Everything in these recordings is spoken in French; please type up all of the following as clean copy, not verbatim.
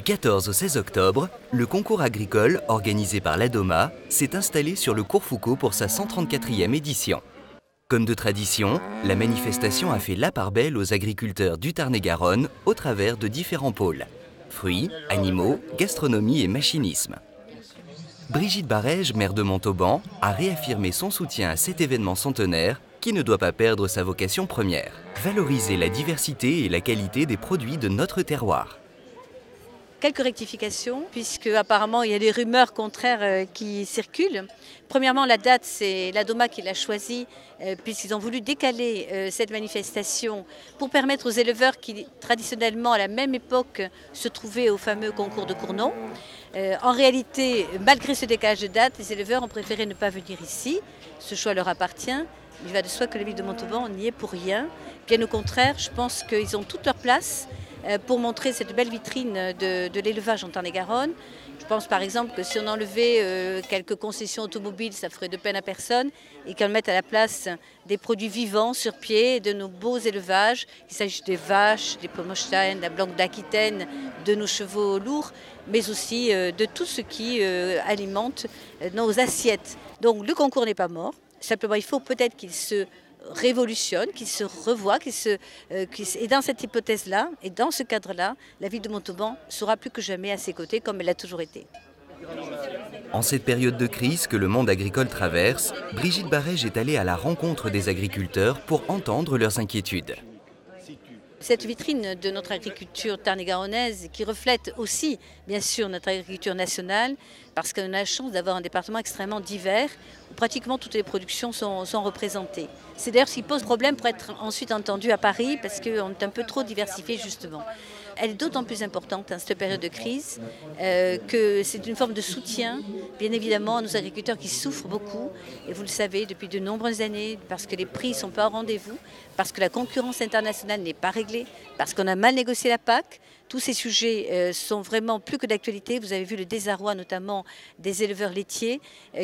Du 14 au 16 octobre, le concours agricole, organisé par l'ADOMA, s'est installé sur le cours Foucault pour sa 134e édition. Comme de tradition, la manifestation a fait la part belle aux agriculteurs du Tarn-et-Garonne au travers de différents pôles. Fruits, animaux, gastronomie et machinisme. Brigitte Barège, maire de Montauban, a réaffirmé son soutien à cet événement centenaire qui ne doit pas perdre sa vocation première, valoriser la diversité et la qualité des produits de notre terroir. Quelques rectifications, puisque apparemment il y a des rumeurs contraires qui circulent. Premièrement, la date, c'est l'ADOMA qui l'a choisie, puisqu'ils ont voulu décaler cette manifestation pour permettre aux éleveurs qui, traditionnellement, à la même époque, se trouvaient au fameux concours de Cournon. En réalité, malgré ce décalage de date, les éleveurs ont préféré ne pas venir ici. Ce choix leur appartient. Il va de soi que la ville de Montauban n'y est pour rien. Bien au contraire, je pense qu'ils ont toute leur place pour montrer cette belle vitrine de l'élevage en Tarn-et-Garonne. Je pense par exemple que si on enlevait quelques concessions automobiles, ça ferait de peine à personne, et qu'on mette à la place des produits vivants sur pied, de nos beaux élevages, qu'il s'agisse des vaches, des Pommerstein, de la Blanque d'Aquitaine, de nos chevaux lourds, mais aussi de tout ce qui alimente nos assiettes. Donc le concours n'est pas mort, simplement il faut peut-être qu'il se révolutionne, qu'il se revoie, et dans cette hypothèse-là, et dans ce cadre-là, la ville de Montauban sera plus que jamais à ses côtés, comme elle l'a toujours été. En cette période de crise que le monde agricole traverse, Brigitte Barège est allée à la rencontre des agriculteurs pour entendre leurs inquiétudes. Cette vitrine de notre agriculture tarn-et-garonnaise qui reflète aussi, bien sûr, notre agriculture nationale, parce qu'on a la chance d'avoir un département extrêmement divers, où pratiquement toutes les productions sont représentées. C'est d'ailleurs ce qui pose problème pour être ensuite entendu à Paris, parce qu'on est un peu trop diversifié justement. Elle est d'autant plus importante dans cette période de crise que c'est une forme de soutien, bien évidemment, à nos agriculteurs qui souffrent beaucoup, et vous le savez, depuis de nombreuses années, parce que les prix ne sont pas au rendez-vous, parce que la concurrence internationale n'est pas réglée, parce qu'on a mal négocié la PAC. Tous ces sujets sont vraiment plus que d'actualité. Vous avez vu le désarroi notamment des éleveurs laitiers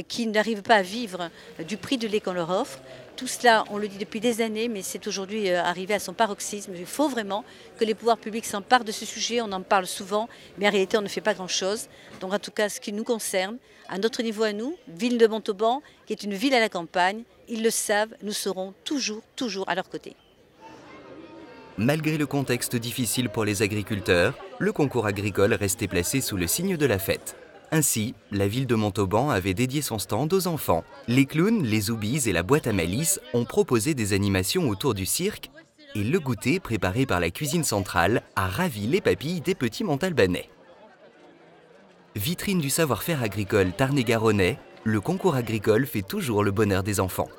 qui n'arrivent pas à vivre du prix de lait qu'on leur offre. Tout cela, on le dit depuis des années, mais c'est aujourd'hui arrivé à son paroxysme. Il faut vraiment que les pouvoirs publics s'emparent de ce sujet. On en parle souvent, mais en réalité, on ne fait pas grand-chose. Donc en tout cas, ce qui nous concerne, à notre niveau à nous, ville de Montauban, qui est une ville à la campagne, ils le savent, nous serons toujours à leur côté. Malgré le contexte difficile pour les agriculteurs, le concours agricole restait placé sous le signe de la fête. Ainsi, la ville de Montauban avait dédié son stand aux enfants. Les clowns, les zoobies et la boîte à malice ont proposé des animations autour du cirque et le goûter préparé par la cuisine centrale a ravi les papilles des petits montalbanais. Vitrine du savoir-faire agricole tarn-et-garonnais, le concours agricole fait toujours le bonheur des enfants.